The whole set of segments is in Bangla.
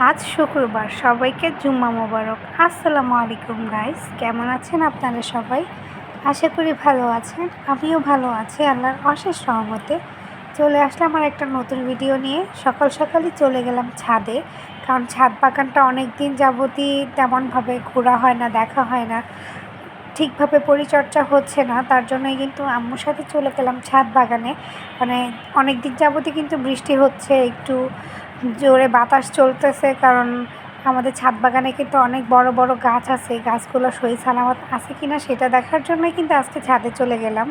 আজ শুক্রবার, সবাইকে জুম্মা মোবারক। আসসালামু আলাইকুম গাইস, কেমন আছেন আপনারা সবাই? আশা করি ভালো আছেন। আমিও ভালো আছি, আল্লাহর অশেষ রহমতে। চলে আসলাম আর একটা নতুন ভিডিও নিয়ে। সকাল সকালই চলে গেলাম ছাদে, কারণ ছাদ বাগানটা অনেক দিন যাবতই তেমনভাবে ঘোরা হয় না, দেখা হয় না, ঠিকভাবে পরিচর্যা হচ্ছে না। তার জন্যই কিন্তু আম্মুর সাথে চলে গেলাম ছাদ বাগানে। মানে অনেক দিন যাবতই কিন্তু বৃষ্টি হচ্ছে, একটু জোরে বাতাস চলতেছে, কারণ আমাদের ছাদ বাগানে কিন্তু অনেক বড় বড় গাছ আছে। গাছগুলো সহি সালামত আছে কিনা সেটা দেখার জন্যই কিন্তু আজকে ছাদে চলে গেলাম।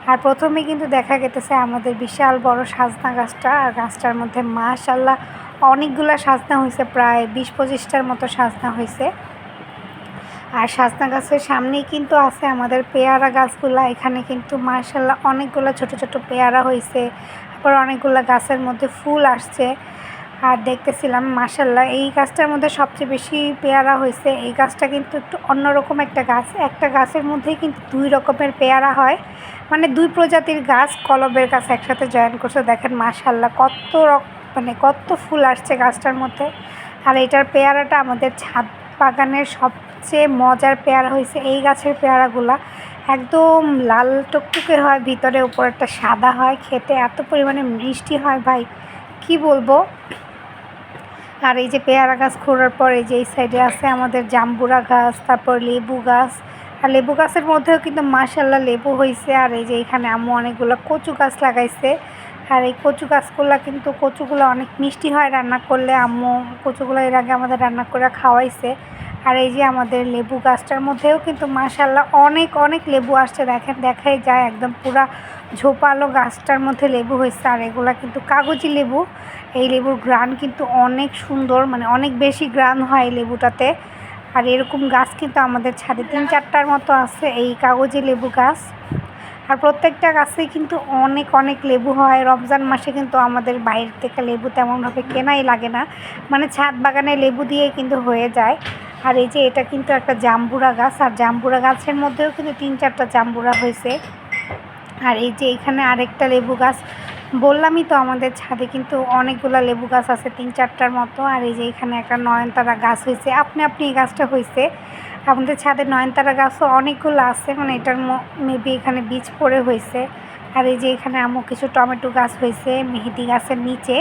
আর প্রথমে কিন্তু দেখা গেতেছে আমাদের বিশাল বড় সাজনা গাছটা, আর গাছটার মধ্যে মাশাআল্লাহ অনেকগুলো সাজনা হয়েছে, প্রায় 20-25টার মতো সাজনা হয়েছে। আর সাজনা গাছের সামনেই কিন্তু আছে আমাদের পেয়ারা গাছগুলা। এখানে কিন্তু মাশাআল্লাহ অনেকগুলো ছোট ছোট পেয়ারা হয়েছে, তারপর অনেকগুলো গাছের মধ্যে ফুল আসছে। আর দেখতেছিলাম মাশাআল্লাহ এই গাছটার মধ্যে সবচেয়ে বেশি পেয়ারা হয়েছে। এই গাছটা কিন্তু একটু অন্যরকম একটা গাছ। একটা গাছের মধ্যেই কিন্তু 2 রকমের পেয়ারা হয়, মানে 2 প্রজাতির গাছ, কলবের গাছ একসাথে জয়েন করছে। দেখেন মাশাআল্লাহ কত ফুল আসছে গাছটার মধ্যে। আর এটার পেয়ারাটা আমাদের ছাদ বাগানের সবচেয়ে মজার পেয়ারা হয়েছে। এই গাছের পেয়ারাগুলা একদম লাল টুকটুকে হয়, ভিতরে উপরেরটা সাদা হয়, খেতে এত পরিমাণে মিষ্টি হয় ভাই, কি বলবো। আর এই যে পেয়ারা গাছ খোঁড়ার পর এই যে এই সাইডে আছে আমাদের জাম্বুরা গাছ, তারপর লেবু গাছ। আর লেবু গাছের মধ্যেও কিন্তু মাশাআল্লাহ লেবু হয়েছে। আর এই যে এখানে আম্মু অনেকগুলো কচু গাছ লাগাইছে। আর এই কচুগুলো অনেক মিষ্টি হয় রান্না করলে। আম্মু কচুগুলো এর আগে আমাদের রান্না করে খাওয়াইছে। আর এই যে আমাদের লেবু গাছটার মধ্যেও কিন্তু মাশাআল্লাহ অনেক অনেক লেবু আসছে, দেখাই যায় একদম পুরা ঝোপালো গাছটার মধ্যে লেবু হয়েছে। আর এগুলা কিন্তু কাগজি লেবু। এই লেবুর ঘ্রাণ কিন্তু অনেক সুন্দর, মানে অনেক বেশি ঘ্রাণ হয় এই লেবুটাতে। আর এরকম গাছ কিন্তু আমাদের ছাদে 3-4টার মতো আছে, এই কাগজি লেবু গাছ। আর প্রত্যেকটা গাছেই কিন্তু অনেক অনেক লেবু হয়। রমজান মাসে কিন্তু আমাদের বাইরে থেকে লেবু তেমনভাবে কেনাই লাগে না, মানে ছাদ বাগানে লেবু দিয়ে কিন্তু হয়ে যায়। আর এই যে এটা কিন্তু একটা জাম্বুরা গাছ, আর জাম্বুরা গাছের মধ্যেও কিন্তু 3-4টা জাম্বুরা হয়েছে। আর এই যে এখানে আরেকটা লেবু গাছ, বললামই তো আমাদের ছাদে কিন্তু অনেকগুলো লেবু গাছ আছে, 3-4টার মতো। আর এই যে এখানে একটা নয়নতারা গাছ হয়েছে, আপনি এই গাছটা হয়েছে। আমাদের ছাদে নয়নতারা গাছও অনেকগুলো আছে, মানে এটার মেবি এখানে বীজ পড়ে হয়েছে। আর এই যে এখানে আম্মু কিছু টমেটো গাছ হয়েছে মেহেদি গাছের নিচে।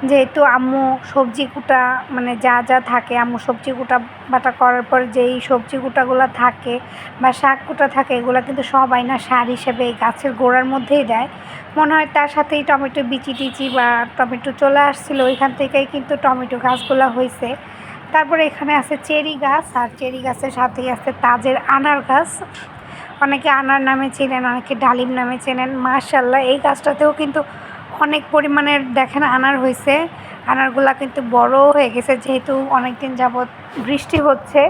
যেহেতু আম্মু সবজি কুটা, মানে যা যা থাকে আম্মু সবজি কুটা বাটা করার পর যেই সবজি কুটাগুলো থাকে বা শাক কুটা থাকে, এগুলো কিন্তু সব আয়না সার হিসেবে এই গাছের গোড়ার মধ্যেই দেয়। মনে হয় তার সাথেই টমেটো বিচি টিচি বা টমেটো চলে আসছিলো, ওইখান থেকেই কিন্তু টমেটো গাছগুলো হয়েছে। তারপরে এখানে আছে চেরি গাছ, আর চেরি গাছের সাথেই আছে তাজের আনার গাছ। অনেকে আনার নামে চেনেন, অনেকে ডালিম নামে চেনেন। মাশাআল্লাহ এই গাছটাতেও কিন্তু অনেক পরিমাণের দেখেন আনার হয়েছে। আনারগুলা কিন্তু বড় হয়ে গেছে, যেহেতু অনেক দিন যাবৎ বৃষ্টি হচ্ছে,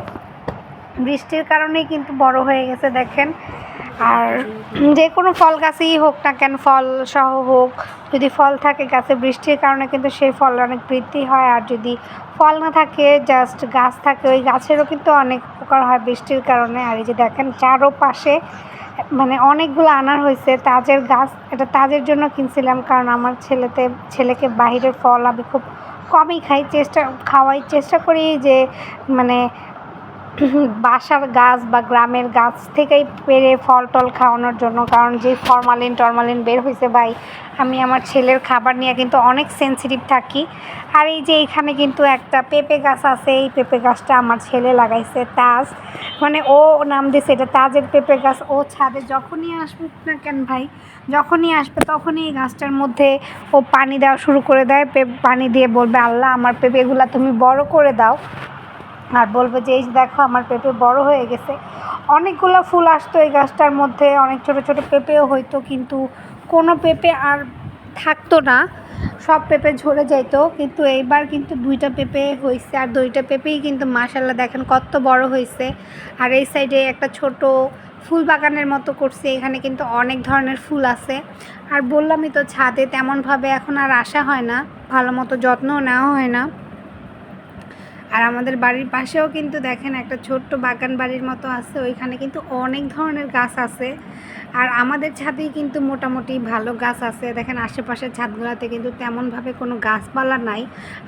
বৃষ্টির কারণেই কিন্তু বড় হয়ে গেছে দেখেন। আর যে কোনো ফল গাছই হোক না কেন, ফল সহ হোক, যদি ফল থাকে গাছে বৃষ্টির কারণে কিন্তু সেই ফল অনেক বৃদ্ধি হয়। আর যদি ফল না থাকে, জাস্ট গাছ থাকে, ওই গাছেরও কিন্তু অনেক উপকার হয় বৃষ্টির কারণে। আর এই যে দেখেন চারোপাশে মানে অনেকগুলো আনার হয়েছে। তাজের গাছ, এটা তাজের জন্য কিনছিলাম, কারণ আমার ছেলেকে বাহিরের ফল আমি খুব কমই খাওয়াই চেষ্টা করি যে মানে বাসার গাছ বা গ্রামের গাছ থেকেই পেরে ফল টল খাওয়ানোর জন্য। কারণ যে টরমালিন বের হয়েছে ভাই, আমি আমার ছেলের খাবার নিয়ে কিন্তু অনেক সেন্সিটিভ থাকি। আর এই যে এখানে কিন্তু একটা পেঁপে গাছ আছে, এই পেঁপে গাছটা আমার ছেলে লাগাইছে তাজ, মানে ও নাম দিয়েছে এটা তাজের পেঁপে গাছ। ও ছাদে যখনই আসবে না কেন ভাই, যখনই আসবে তখনই এই গাছটার মধ্যে ও পানি দেওয়া শুরু করে দেয়। পানি দিয়ে বলবে, আল্লাহ আমার পেঁপেগুলা তুমি বড় করে দাও। আর বলবে যে এই দেখো আমার পেঁপে বড় হয়ে গেছে। অনেকগুলো ফুল আসতো এই গাছটার মধ্যে, অনেক ছোট ছোট পেঁপেও হইতো, কিন্তু কোনো পেঁপে আর থাকতো না, সব পেঁপে ঝরে যাইতো। কিন্তু এইবার কিন্তু 2টা পেঁপে হয়েছে, আর 2টা পেঁপেই কিন্তু মাশাআল্লাহ দেখেন কত বড় হয়েছে। আর এই সাইডে একটা ছোট ফুল বাগানের মতো করছে, এখানে কিন্তু অনেক ধরনের ফুল আছে। আর বললামই তো ছাদে তেমনভাবে এখন আর আসা হয় না, ভালো মতো যত্নও নেওয়া হয় না। আর আমাদের বাড়ির পাশেও কিন্তু দেখেন একটা ছোট্ট বাগান বাড়ির মতো আছে, ওইখানে কিন্তু অনেক ধরনের গাছ আছে। আর আমাদের ছাদেই কিন্তু মোটামুটি ভালো গাছ আছে। দেখেন আশেপাশের ছাদগুলোতে কিন্তু তেমনভাবে কোনো গাছপালা নাই,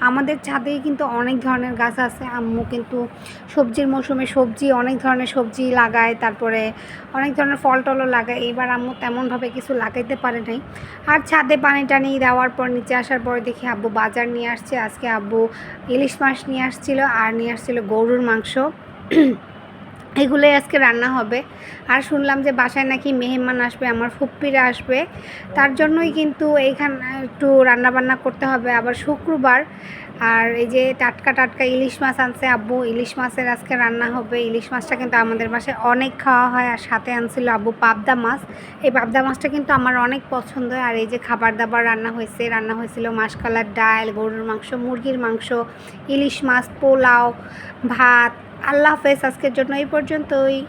আমাদের ছাদেই কিন্তু অনেক ধরনের গাছ আছে। আম্মু কিন্তু সবজির মৌসুমে অনেক ধরনের সবজি লাগায়, তারপরে অনেক ধরনের ফল টলও লাগায়। এইবার আম্মু তেমনভাবে কিছু লাগাইতে পারে নাই। আর ছাদে পানি টানি দেওয়ার পর নিচে আসার পর দেখি আব্বু বাজার নিয়ে আসছে। আজকে আব্বু ইলিশ মাছ নিয়ে আসছিল আর নিয়ে আসছিল গরুর মাংস। এগুলোই আজকে রান্না হবে। আর শুনলাম যে বাসায় নাকি মেহমান আসবে, আমার ফুপ্পিরা আসবে, তার জন্যই কিন্তু এইখানে একটু রান্নাবান্না করতে হবে। আবার শুক্রবার, আর এই যে টাটকা টাটকা ইলিশ মাছ আনছে আব্বু, ইলিশ মাছের আজকে রান্না হবে। ইলিশ মাছটা কিন্তু আমাদের বাসায় অনেক খাওয়া হয়। আর সাথে আনছিল আব্বু পাবদা মাছ, এই পাবদা মাছটা কিন্তু আমার অনেক পছন্দ। আর এই যে খাবার দাবার রান্না হয়েছিল মাসকলার ডাল, গরুর মাংস, মুরগির মাংস, ইলিশ মাছ, পোলাও, ভাত। আল্লাহ হাফেজ, আজকের জন্য এই পর্যন্তই।